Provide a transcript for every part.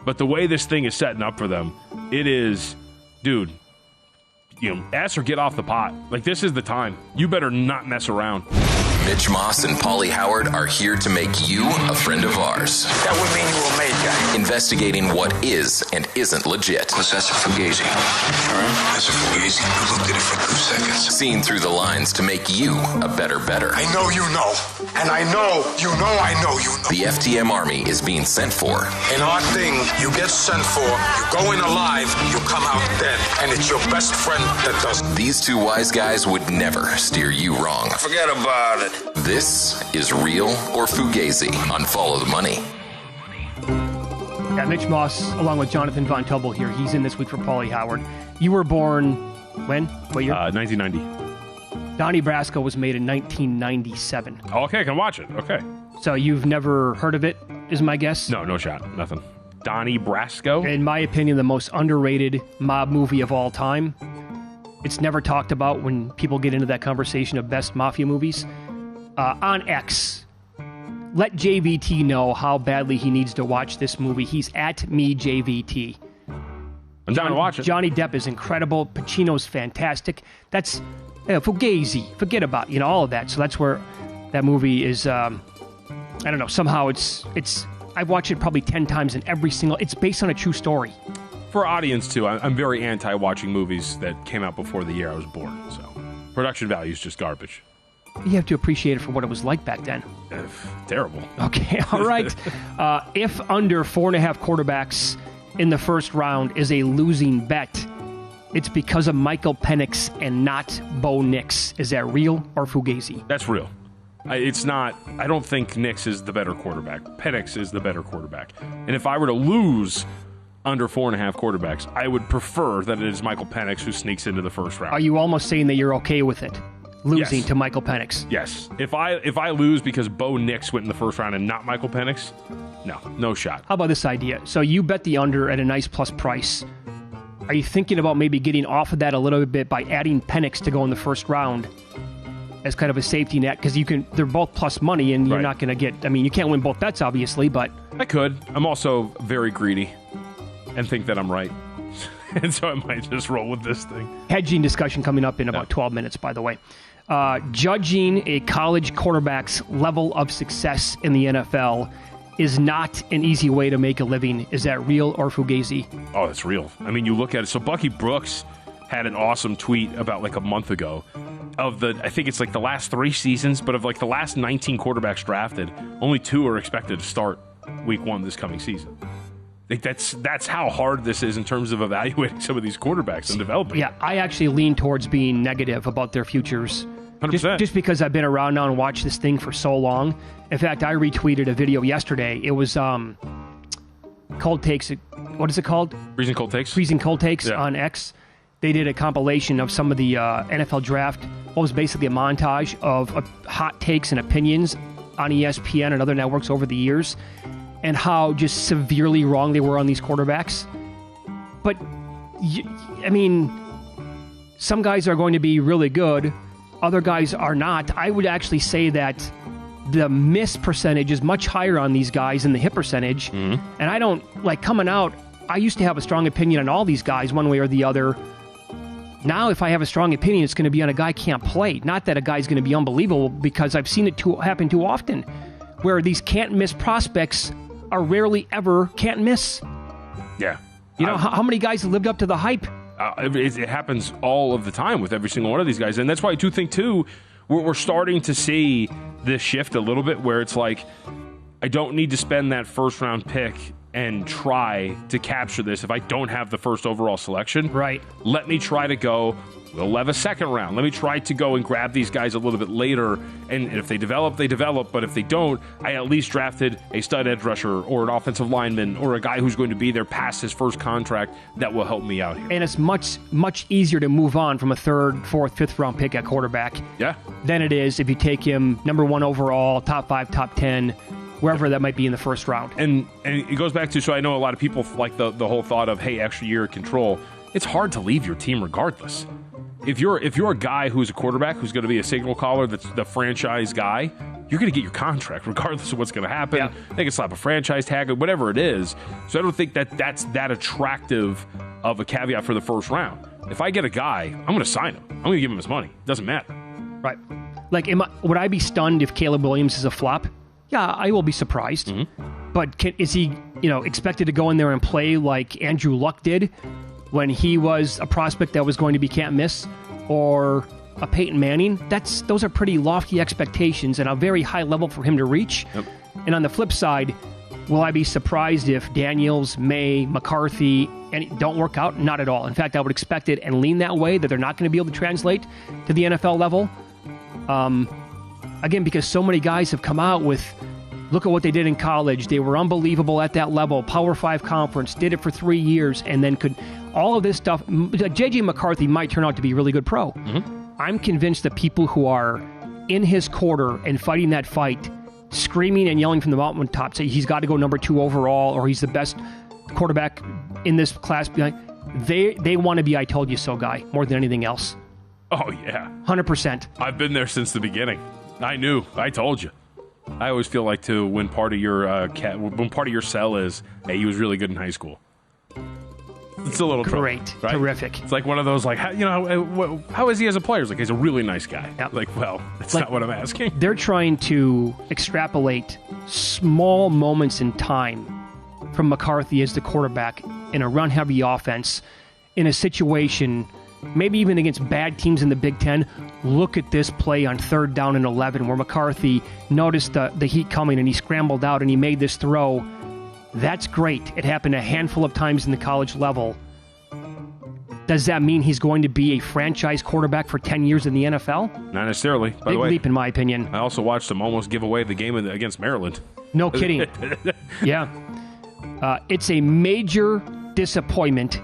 But the way this thing is setting up for them, it is, dude, ass or get off the pot. Like, this is the time. You better not mess around. Mitch Moss and Paulie Howard are here to make you a friend of ours. That would mean you were made guy. Investigating what is and isn't legit. Because that's a Fugazi. All right? That's a Fugazi. I looked at it for 2 seconds. Seeing through the lines to make you a better. I know you know. And I know you know I know you know. The FTM Army is being sent for. In our thing, you get sent for, you go in alive, you come out dead. And it's your best friend that does it. These two wise guys would never steer you wrong. Forget about it. This is Real or Fugazi on Follow the Money. Yeah, Mitch Moss, along with Jonathan Von Tobel here. He's in this week for Paulie Howard. You were born when? What year? 1990. Donnie Brasco was made in 1997. Oh, okay, I can watch it. Okay. So you've never heard of it, is my guess? No shot. Nothing. Donnie Brasco? In my opinion, the most underrated mob movie of all time. It's never talked about when people get into that conversation of best mafia movies. On X, let JVT know how badly he needs to watch this movie. He's at MeJVT. I'm down to watch it. Johnny Depp is incredible. Pacino's fantastic. That's Fugazi. Forget about all of that. So that's where that movie is. I don't know. Somehow it's. I've watched it probably 10 times, and every single. It's based on a true story. For audience too, I'm very anti watching movies that came out before the year I was born. So production value is just garbage. You have to appreciate it for what it was like back then. Terrible. Okay, all right. If under 4.5 quarterbacks in the first round is a losing bet, it's because of Michael Penix and not Bo Nix. Is that real or Fugazi? That's real. It's not. I don't think Nix is the better quarterback. Penix is the better quarterback. And if I were to lose under 4.5 quarterbacks, I would prefer that it is Michael Penix who sneaks into the first round. Are you almost saying that you're okay with it? Losing Yes. to Michael Penix. Yes. If I lose because Bo Nix went in the first round and not Michael Penix, no shot. How about this idea? So you bet the under at a nice plus price. Are you thinking about maybe getting off of that a little bit by adding Penix to go in the first round as kind of a safety net? Because they're both plus money, and you're not going to get. I mean, you can't win both bets, obviously, but I could. I'm also very greedy and think that I'm right. And so I might just roll with this thing. Hedging discussion coming up in about 12 minutes, by the way. Judging a college quarterback's level of success in the NFL is not an easy way to make a living. Is that real or Fugazi? Oh, that's real. I mean, you look at it. So Bucky Brooks had an awesome tweet about like a month ago of I think it's like the last 3 seasons, but of like the last 19 quarterbacks drafted, only 2 are expected to start week 1 this coming season. Like that's how hard this is in terms of evaluating some of these quarterbacks and developing. Yeah, I actually lean towards being negative about their futures. 100%. Just because I've been around now and watched this thing for so long. In fact, I retweeted a video yesterday. It was Cold Takes. What is it called? Freezing Cold Takes. Freezing Cold Takes Yeah. on X. They did a compilation of some of the NFL draft. What was basically a montage of hot takes and opinions on ESPN and other networks over the years, and how just severely wrong they were on these quarterbacks. But, I mean, some guys are going to be really good. Other guys are not. I would actually say that the miss percentage is much higher on these guys than the hit percentage. Mm-hmm. And I don't, coming out, I used to have a strong opinion on all these guys one way or the other. Now, if I have a strong opinion, it's going to be on a guy can't play. Not that a guy's going to be unbelievable, because I've seen it happen too often, where these can't-miss prospects are rarely ever can't miss. Yeah. You know, how many guys have lived up to the hype? It happens all of the time with every single one of these guys. And that's why I do think, too, we're starting to see this shift a little bit where it's like, I don't need to spend that first-round pick and try to capture this if I don't have the first overall selection. Right. Let me try to go, we'll have a second round. Let me try to go and grab these guys a little bit later. And if they develop, they develop. But if they don't, I at least drafted a stud edge rusher or an offensive lineman or a guy who's going to be there past his first contract that will help me out here. And it's much, much easier to move on from a 3rd, 4th, 5th round pick at quarterback than it is if you take him number 1 overall, top 5, top 10, wherever that might be in the first round. And it goes back to, so I know a lot of people like the whole thought of, hey, extra year of control. It's hard to leave your team regardless. If you're a guy who's a quarterback who's going to be a signal caller, that's the franchise guy, you're going to get your contract regardless of what's going to happen. Yeah. They can slap a franchise tag, whatever it is. So I don't think that's that attractive of a caveat for the first round. If I get a guy, I'm going to sign him. I'm going to give him his money. It doesn't matter. Right. Like, would I be stunned if Caleb Williams is a flop? Yeah, I will be surprised. Mm-hmm. But is he, expected to go in there and play like Andrew Luck did when he was a prospect that was going to be can't miss, or a Peyton Manning? Those are pretty lofty expectations and a very high level for him to reach. Yep. And on the flip side, will I be surprised if Daniels, May, McCarthy, and don't work out? Not at all. In fact, I would expect it and lean that way, that they're not going to be able to translate to the NFL level. Again, because so many guys have come out with, look at what they did in college. They were unbelievable at that level. Power 5 conference, did it for 3 years, and then all of this stuff. J.J. McCarthy might turn out to be a really good pro. Mm-hmm. I'm convinced that people who are in his quarter and fighting that fight, screaming and yelling from the mountaintop, say he's got to go number 2 overall, or he's the best quarterback in this class, they want to be I told you so guy more than anything else. Oh, yeah. 100%. I've been there since the beginning. I knew. I told you. I always feel like, too, when part of your sell is, hey, he was really good in high school. It's a little great, trouble, right? Terrific. It's like one of those, like, how is he as a player? It's like, he's a really nice guy. Yep. Like, well, that's not what I'm asking. They're trying to extrapolate small moments in time from McCarthy as the quarterback in a run-heavy offense in a situation, maybe even against bad teams in the Big Ten. Look at this play on 3rd down and 11 where McCarthy noticed the heat coming and he scrambled out and he made this throw. That's great. It happened a handful of times in the college level. Does that mean he's going to be a franchise quarterback for 10 years in the NFL? Not necessarily. By Big the way, leap in my opinion. I also watched him almost give away the game against Maryland. No kidding. Yeah. It's a major disappointment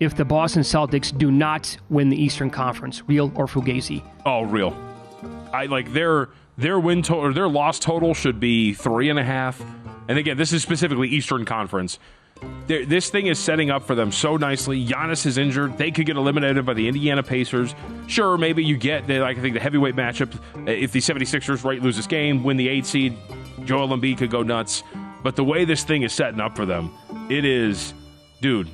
if the Boston Celtics do not win the Eastern Conference, real or Fugazi. Oh, real. I like their win total, or their loss total should be 3.5. And again, this is specifically Eastern Conference. This thing is setting up for them so nicely. Giannis is injured. They could get eliminated by the Indiana Pacers. Sure, maybe you get I think the heavyweight matchup. If the 76ers lose this game, win the 8th seed, Joel Embiid could go nuts. But the way this thing is setting up for them, it is, dude,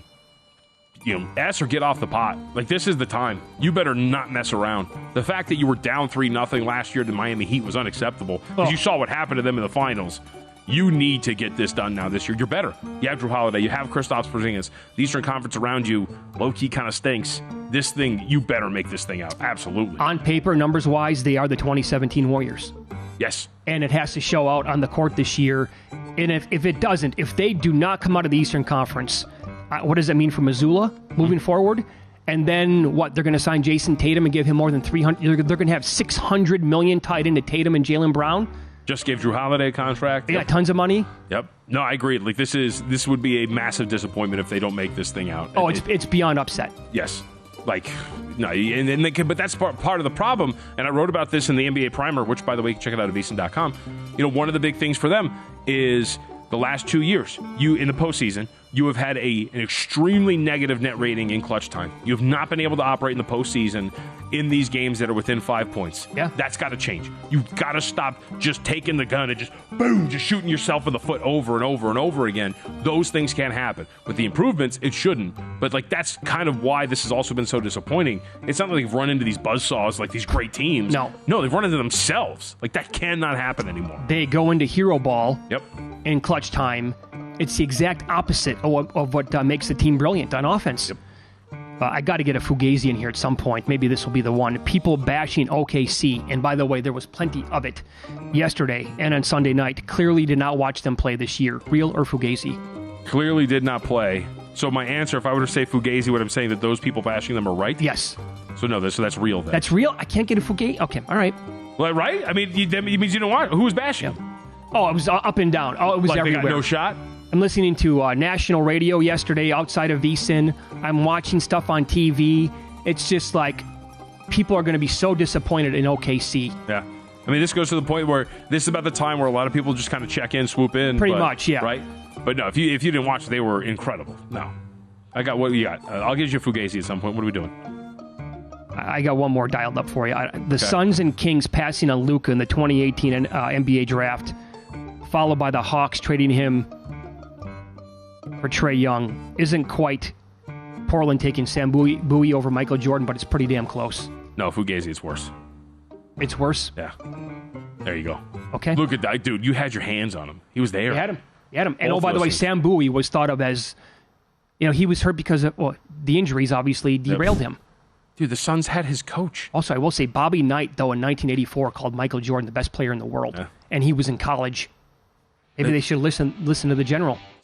ass or get off the pot. Like, this is the time. You better not mess around. The fact that you were down 3-0 last year to Miami Heat was unacceptable. Because you saw what happened to them in the finals. You need to get this done now this year. You're better. You have Drew Holiday. You have Kristaps Porzingis. The Eastern Conference around you, low-key kind of stinks. This thing, you better make this thing out. Absolutely. On paper, numbers-wise, they are the 2017 Warriors. Yes. And it has to show out on the court this year. And if it doesn't, if they do not come out of the Eastern Conference, what does that mean for Missoula moving forward? And then what? They're going to sign Jason Tatum and give him more than $300. They're going to have $600 million tied into Tatum and Jaylen Brown. Just gave Drew Holiday a contract. They got tons of money. Yep. No, I agree. Like, this would be a massive disappointment if they don't make this thing out. Oh, it's beyond upset. Yes. Like, no, and they could, but that's part of the problem. And I wrote about this in the NBA Primer, which, by the way, check it out at VSiN.com. One of the big things for them is the last 2 years, in the postseason, you have had an extremely negative net rating in clutch time. You have not been able to operate in the postseason in these games that are within 5 points. Yeah. That's got to change. You've got to stop just taking the gun and just, boom, just shooting yourself in the foot over and over and over again. Those things can't happen. With the improvements, it shouldn't. But, that's kind of why this has also been so disappointing. It's not like they've run into these buzzsaws like these great teams. No, they've run into themselves. That cannot happen anymore. They go into hero ball. Yep. In clutch time. It's the exact opposite of what makes the team brilliant on offense. Yep. I got to get a Fugazi in here at some point. Maybe this will be the one. People bashing OKC, and by the way, there was plenty of it yesterday and on Sunday night. Clearly did not watch them play this year. Real or Fugazi? Clearly did not play. So my answer, if I were to say Fugazi, what I'm saying that those people bashing them are right? Yes. So no, that's real then. That's real? I can't get a Fugazi? Okay, all right. Well, right? I mean, that means you don't want it. Who was bashing? Yeah. Oh, it was up and down. Oh, it was everywhere. They got no shot? I'm listening to national radio yesterday outside of VSiN. I'm watching stuff on TV. It's just like people are going to be so disappointed in OKC. Yeah. I mean, this goes to the point where this is about the time where a lot of people just kind of check in, swoop in. Pretty much, yeah. Right? But no, if you didn't watch, they were incredible. No. I got what you got. I'll get you a Fugazi at some point. What are we doing? I got one more dialed up for you. The Suns and Kings passing on Luka in the 2018 NBA draft, followed by the Hawks trading him for Trae Young, isn't quite Portland taking Sam Bowie over Michael Jordan, but it's pretty damn close. No, Fugazi, it's worse. It's worse? Yeah. There you go. Okay. Look at that, dude. You had your hands on him. He was there. You had him. And Both by the way, things. Sam Bowie was thought of as, he was hurt because of the injuries obviously derailed him. Dude, the Suns had his coach. Also, I will say Bobby Knight, though, in 1984 called Michael Jordan the best player in the world. Yeah. And he was in college. Maybe they should listen to the general.